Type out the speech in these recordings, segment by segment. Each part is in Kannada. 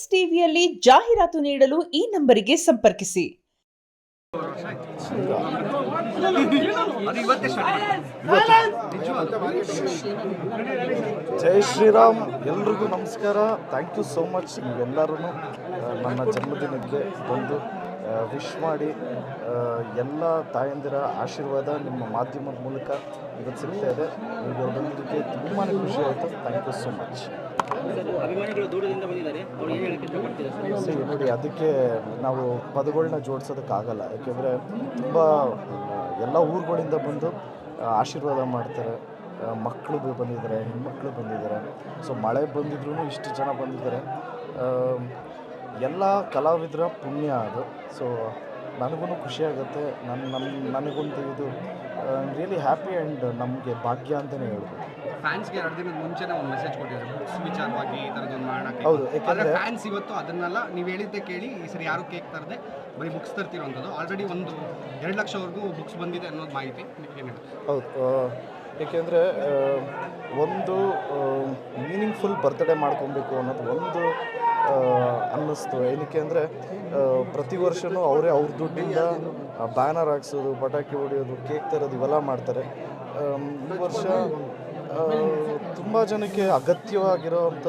ಎಸ್ಎಸ್ ಟಿವಿಯಲ್ಲಿ ಜಾಹೀರಾತು ನೀಡಲು ಈ ನಂಬರಿಗೆ ಸಂಪರ್ಕಿಸಿ. ಜೈ ಶ್ರೀರಾಮ್, ಎಲ್ರಿಗೂ ನಮಸ್ಕಾರ. Thank you so much. ನೀವೆಲ್ಲರೂ ನನ್ನ ಜನ್ಮದಿನಕ್ಕೆ ಬಂದು ವಿಶ್ ಮಾಡಿ ಎಲ್ಲ ತಾಯಂದಿರ ಆಶೀರ್ವಾದ ನಿಮ್ಮ ಮಾಧ್ಯಮದ ಮೂಲಕ ಇವತ್ತು ಸಿಗ್ತಾ ಇದೆ. ಈಗ ಬಂದಿದ್ದಕ್ಕೆ ತುಂಬಾ ಖುಷಿ ಆಯಿತು. Thank you so much. ನೋಡಿ, ಅದಕ್ಕೆ ನಾವು ಪದಗಳನ್ನ ಜೋಡಿಸೋದಕ್ಕಾಗಲ್ಲ. ಯಾಕೆಂದರೆ ತುಂಬ ಎಲ್ಲ ಊರುಗಳಿಂದ ಬಂದು ಆಶೀರ್ವಾದ ಮಾಡ್ತಾರೆ. ಮಕ್ಕಳು ಬಂದಿದ್ದಾರೆ, ಹೆಣ್ಮಕ್ಳು ಬಂದಿದ್ದಾರೆ. ಸೊ ಮಳೆ ಬಂದಿದ್ರೂ ಇಷ್ಟು ಜನ ಬಂದಿದ್ದಾರೆ. ಎಲ್ಲ ಕಲಾವಿದರ ಪುಣ್ಯ ಅದು. ಸೊ ನನಗೂ ಖುಷಿಯಾಗುತ್ತೆ. ನನಗೊಂದು ಇದು ರಿಯಲಿ ಹ್ಯಾಪಿ ಆ್ಯಂಡ್ ನಮಗೆ ಭಾಗ್ಯ ಅಂತಲೇ ಹೇಳ್ಬೋದು. ಫ್ಯಾನ್ಸ್ಗೆ 2 ದಿನದ ಮುಂಚೆನೇ ಒಂದು ಮೆಸೇಜ್ ಕೊಟ್ಟಿದ್ದಾರೆ ಬುಕ್ಸ್ ವಿಚಾರವಾಗಿ ಈ ಥರದೊಂದು ಮಾಡೋಕ್ಕೆ. ಹೌದು, ಯಾಕಂದರೆ ಫ್ಯಾನ್ಸ್ ಇವತ್ತು ಅದನ್ನೆಲ್ಲ ನೀವು ಹೇಳಿದ್ದೆ ಕೇಳಿ ಈ ಸರಿ ಯಾರು ಕೇಕ್ ತರದೆ ಬರೀ ಬುಕ್ಸ್ ತರ್ತಿರೋಂಥದ್ದು. ಆಲ್ರೆಡಿ ಒಂದು 2 ಲಕ್ಷವರೆಗೂ ಬುಕ್ಸ್ ಬಂದಿದೆ ಅನ್ನೋದು ಮಾಹಿತಿ ಏನು? ಹೌದು, ಏಕೆಂದರೆ ಒಂದು ಮೀನಿಂಗ್ಫುಲ್ ಬರ್ತ್ಡೇ ಮಾಡ್ಕೊಬೇಕು ಅನ್ನೋದು ಒಂದು ಅನ್ನಿಸ್ತು. ಏನಕ್ಕೆ ಅಂದರೆ ಪ್ರತಿ ವರ್ಷವೂ ಅವರೇ ಅವ್ರ ದುಡ್ಡಿಂದ ಬ್ಯಾನರ್ ಹಾಕ್ಸೋದು, ಪಟಾಕಿ ಹೊಡೆಯೋದು, ಕೇಕ್ ತರೋದು ಇವೆಲ್ಲ ಮಾಡ್ತಾರೆ. ಈ ವರ್ಷ ತುಂಬ ಜನಕ್ಕೆ ಅಗತ್ಯವಾಗಿರೋವಂಥ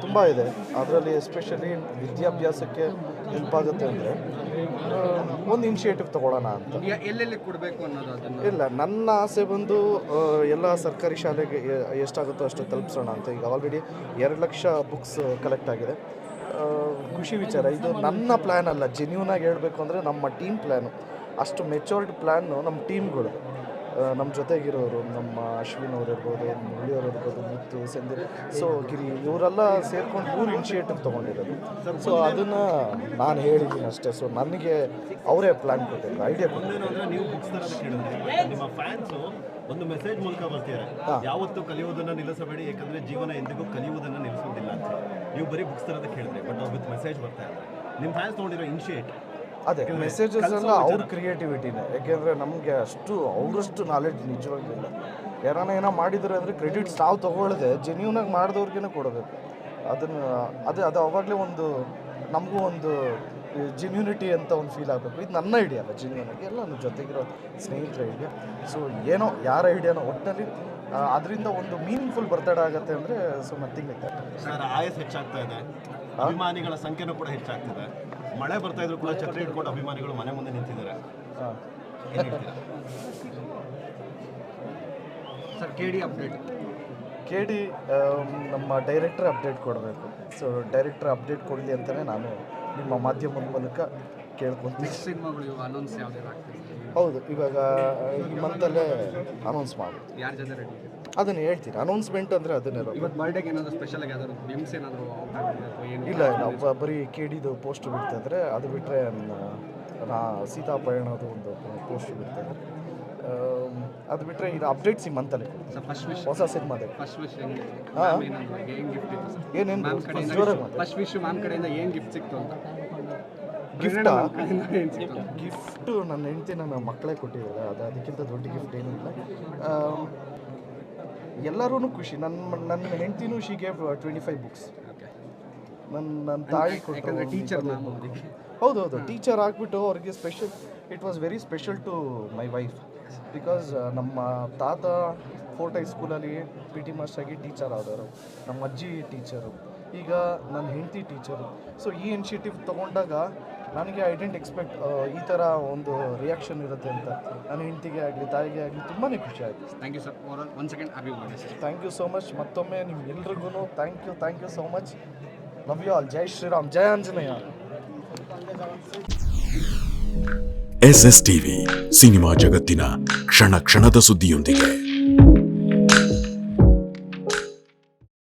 ತುಂಬ ಇದೆ. ಅದರಲ್ಲಿ ಎಸ್ಪೆಷಲಿ ವಿದ್ಯಾಭ್ಯಾಸಕ್ಕೆ ಹೆಲ್ಪ್ ಆಗುತ್ತೆ ಅಂದರೆ ಒಂದು ಇನಿಷಿಯೇಟಿವ್ ತೊಗೊಳ್ಳೋಣ ಅಂತ. ಎಲ್ಲೆಲ್ಲಿ ಕೊಡಬೇಕು ಅನ್ನೋದು ಅದನ್ನು ಇಲ್ಲ, ನನ್ನ ಆಸೆ ಬಂದು ಎಲ್ಲ ಸರ್ಕಾರಿ ಶಾಲೆಗೆ ಎಷ್ಟಾಗುತ್ತೋ ಅಷ್ಟು ತಲುಪಿಸೋಣ ಅಂತ. ಈಗ ಆಲ್ರೆಡಿ 2 ಲಕ್ಷ ಬುಕ್ಸ್ ಕಲೆಕ್ಟ್ ಆಗಿದೆ. ಖುಷಿ ವಿಚಾರ. ಇದು ನನ್ನ ಪ್ಲ್ಯಾನ್ ಅಲ್ಲ, ಜೆನ್ಯೂನಾಗಿ ಹೇಳಬೇಕು ಅಂದರೆ ನಮ್ಮ ಟೀಮ್ ಪ್ಲ್ಯಾನು. ಅಷ್ಟು ಮೆಚೂರ್ಡ್ ಪ್ಲ್ಯಾನು ನಮ್ಮ ಟೀಮ್ಗಳು, ನಮ್ಮ ಜೊತೆಗಿರೋರು, ನಮ್ಮ ಅಶ್ವಿನ್ ಅವರು ಇರ್ಬೋದು, ಮುರಳಿಯವರು ಇರ್ಬೋದು, ಮುತ್ತು, ಸಂದೀಪ್, ಸೊ ಗಿರಿ, ಇವರೆಲ್ಲ ಸೇರ್ಕೊಂಡು ಇವ್ರು ಇನಿಷಿಯೇಟಿವ್ ತೊಗೊಂಡಿರೋದು. ಸೊ ಅದನ್ನು ನಾನು ಹೇಳಿದ್ದೀನಿ ಅಷ್ಟೇ. ಸೊ ನನಗೆ ಅವರೇ ಪ್ಲ್ಯಾನ್ ಕೊಟ್ಟಿದ್ರು, ಐಡಿಯಾ ಕೊಟ್ಟಿದ್ರು. ನೀವು ಬುಕ್ಸ್ ತರೋದಕ್ಕೆ ಹೇಳಿದ್ರೆ ನಿಮ್ಮ ಫ್ಯಾನ್ಸು ಒಂದು ಮೆಸೇಜ್ ಮೂಲಕ ಬರ್ತಿದ್ದಾರೆ, ಯಾವತ್ತೂ ಕಲಿಯುವುದನ್ನು ನಿಲ್ಲಿಸಬೇಡಿ, ಯಾಕಂದರೆ ಜೀವನ ಎಂದಿಗೂ ಕಲಿಯುವುದನ್ನು ನಿಲ್ಲಿಸೋದಿಲ್ಲ ಅಂತ. ನೀವು ಬರೀ ಬುಕ್ಸ್ ತರೋದಕ್ಕೆ ಹೇಳಿದ್ರೆ, ಬಟ್ ಅವ್ರ ವಿತ್ ಮೆಸೇಜ್ ಬರ್ತಾ ಇದೆ. ನಿಮ್ಮ ಫ್ಯಾನ್ಸ್ ತೊಗೊಂಡಿರೋ ಇನಿಷಿಯೇಟ್ ಅದೇ ಮೆಸೇಜಸ್ ಎಲ್ಲ ಅವ್ರ ಕ್ರಿಯೇಟಿವಿಟಿನೇ. ಯಾಕೆಂದರೆ ನಮಗೆ ಅವರಷ್ಟು ನಾಲೆಡ್ಜ್ ನಿಜವಾಗಿಲ್ಲ. ಏನೋ ಮಾಡಿದ್ದಾರೆ ಅಂದರೆ ಕ್ರೆಡಿಟ್ಸ್ ನಾವು ತೊಗೊಳ್ಳದೆ ಜೆನ್ಯೂನಾಗಿ ಮಾಡಿದವ್ರಿಗೇ ಕೊಡಬೇಕು. ಅದು ಅವಾಗಲೇ ಒಂದು ನಮಗೂ ಒಂದು ಜೆನ್ಯೂನಿಟಿ ಅಂತ ಒಂದು ಫೀಲ್ ಆಗಬೇಕು. ಇದು ನನ್ನ ಐಡಿಯಾ ಅಲ್ಲ, ಜೆನ್ಯೂನಾಗಿ ಎಲ್ಲ ನನ್ನ ಜೊತೆಗಿರೋ ಸ್ನೇಹಿತರ ಐಡಿಯಾ. ಸೊ ಏನೋ ಯಾರ ಐಡಿಯಾನೋ ಒಟ್ಟಿನಲ್ಲಿ ಅದರಿಂದ ಒಂದು ಮೀನಿಂಗ್ಫುಲ್ ಬರ್ತಡೇ ಆಗುತ್ತೆ ಅಂದರೆ so nothing like that. Sir, ಆಯಸ್ ಹೆಚ್ಚಾಗ್ತಾ ಇದೆ, ಅಭಿಮಾನಿಗಳ ಸಂಖ್ಯೆನೂ ಕೂಡ ಹೆಚ್ಚಾಗ್ತಿದೆ. ಮಳೆ ಬರ್ತಾ ಇದ್ರು ಕೂಡ ಛತ್ರಿ ಹಿಡ್ಕೊಂಡು ಅಭಿಮಾನಿಗಳು ಮನೆ ಮುಂದೆ ನಿಂತಿದ್ದಾರೆ. Sir, KD update. KD ನಮ್ಮ ಡೈರೆಕ್ಟರ್ ಅಪ್ಡೇಟ್ ಕೊಡಬೇಕು. ಸೊ ಡೈರೆಕ್ಟರ್ ಅಪ್ಡೇಟ್ ಕೊಡಲಿ ಅಂತಲೇ ನಾನು ನಿಮ್ಮ ಮಾಧ್ಯಮದ ಮೂಲಕ ಕೇಳ್ಕೊತೀನಿ. ಸಿನಿಮಾಗಳು ಇವಾಗ ಅನೌನ್ಸ್ ಯಾವುದೆಲ್ಲ ಆಗ್ತದೆ? ಹೌದು, ಇವಾಗ ಈ ಮಂತಲ್ಲೇ ಅನೌನ್ಸ್ ಮಾಡೋದು. ಯಾರ ಜೊತೆ ರೆಡಿ? ಅದನ್ನು ಹೇಳ್ತೀನಿ. ಅನೌನ್ಸ್ಮೆಂಟ್ ಅಂದರೆ ಅದನ್ನೇ. ಇವತ್ತು ಬರ್ಡೇಗೆ ಏನಾದರೂ ಸ್ಪೆಷಲಾಗಿ ಯಾವ್ದಾದ್ರು ಗೇಮ್ಸ್ ಏನಾದರೂ ಇಲ್ಲ, ಬರೀ KDದು ಪೋಸ್ಟ್ ಬಿಡ್ತಾಯಿದ್ರೆ. ಅದು ಬಿಟ್ಟರೆ ಸೀತಾಪಯಣದು ಒಂದು ಪೋಸ್ಟ್ ಬಿಡ್ತಾಯಿದ್ರೆ. ಅದು ಬಿಟ್ಟರೆ ಇದು ಅಪ್ಡೇಟ್ಸ್ ಈ ಮಂತಲ್ಲೇ ಕೊಡ್ತೀನಿ. ಹೊಸ ಸಿನಿಮಾದೆ ಫಸ್ಟ್ ವಿಶ್ ಏನು ಗಿಫ್ಟ್ ಇತ್ತು ಸರ್? ಏನೇನು ಫಸ್ಟ್ ವಿಶ್ ಮ್ಯಾಮ್ ಕಡೆಯಿಂದ ಏನು ಗಿಫ್ಟ್ ಸಿಕ್ತು ಅಂತ? ಗಿಫ್ಟು ನನ್ನ ಹೆಂಡತಿ ನನ್ನ ಮಕ್ಕಳೇ ಕೊಟ್ಟಿದ್ದಾರೆ. ಅದಕ್ಕಿಂತ ದೊಡ್ಡ ಗಿಫ್ಟ್ ಏನೂ ಇಲ್ಲ. ಎಲ್ಲರೂ ಖುಷಿ. ನನ್ನ ಹೆಂಡ್ತಿನೂ ಶಿ ಗೇವ್ 25 ಬುಕ್ಸ್. ನನ್ನ ತಾಯಿ ಕೊಟ್ಟರು. ಟೀಚರ್ ಹೌದೌದು, ಟೀಚರ್ ಆಗಿಬಿಟ್ಟು ಅವ್ರಿಗೆ special. It was very special to my wife. Because ನಮ್ಮ ತಾತ ಫೋರ್ಟ್ ಹೈಸ್ಕೂಲಲ್ಲಿ PT ಮಾಸ್ಟರ್ ಆಗಿ ಟೀಚರ್ ಆದವರು, ನಮ್ಮ ಅಜ್ಜಿ ಟೀಚರು, ಈಗ ನನ್ನ ಹೆಂಡತಿ ಟೀಚರು. ಸೊ ಈ ಇನಿಷಿಯೇಟಿವ್ ತೊಗೊಂಡಾಗ ನನಗೆ ಐ ಡೆಂಟ್ ಎಕ್ಸ್ಪೆಕ್ಟ್ ಈ ಥರ ಒಂದು ರಿಯಾಕ್ಷನ್ ಇರುತ್ತೆ ಅಂತ. ನನ್ನ ಹೆಂಡತಿಗೆ ಆಗಲಿ ತಾಯಿಗೆ ಆಗಲಿ ತುಂಬಾ ಖುಷಿ ಆಯಿತು. Thank you sir. One second thank you so much. ಮತ್ತೊಮ್ಮೆ ನಿಮ್ಗೆಲ್ರಿಗೂ thank you so much. Love you all. ಜೈ ಶ್ರೀರಾಮ್, ಜಯ ಆಂಜನೇಯ. SS TV ಸಿನಿಮಾ ಜಗತ್ತಿನ ಕ್ಷಣ ಕ್ಷಣದ ಸುದ್ದಿಯೊಂದಿಗೆ.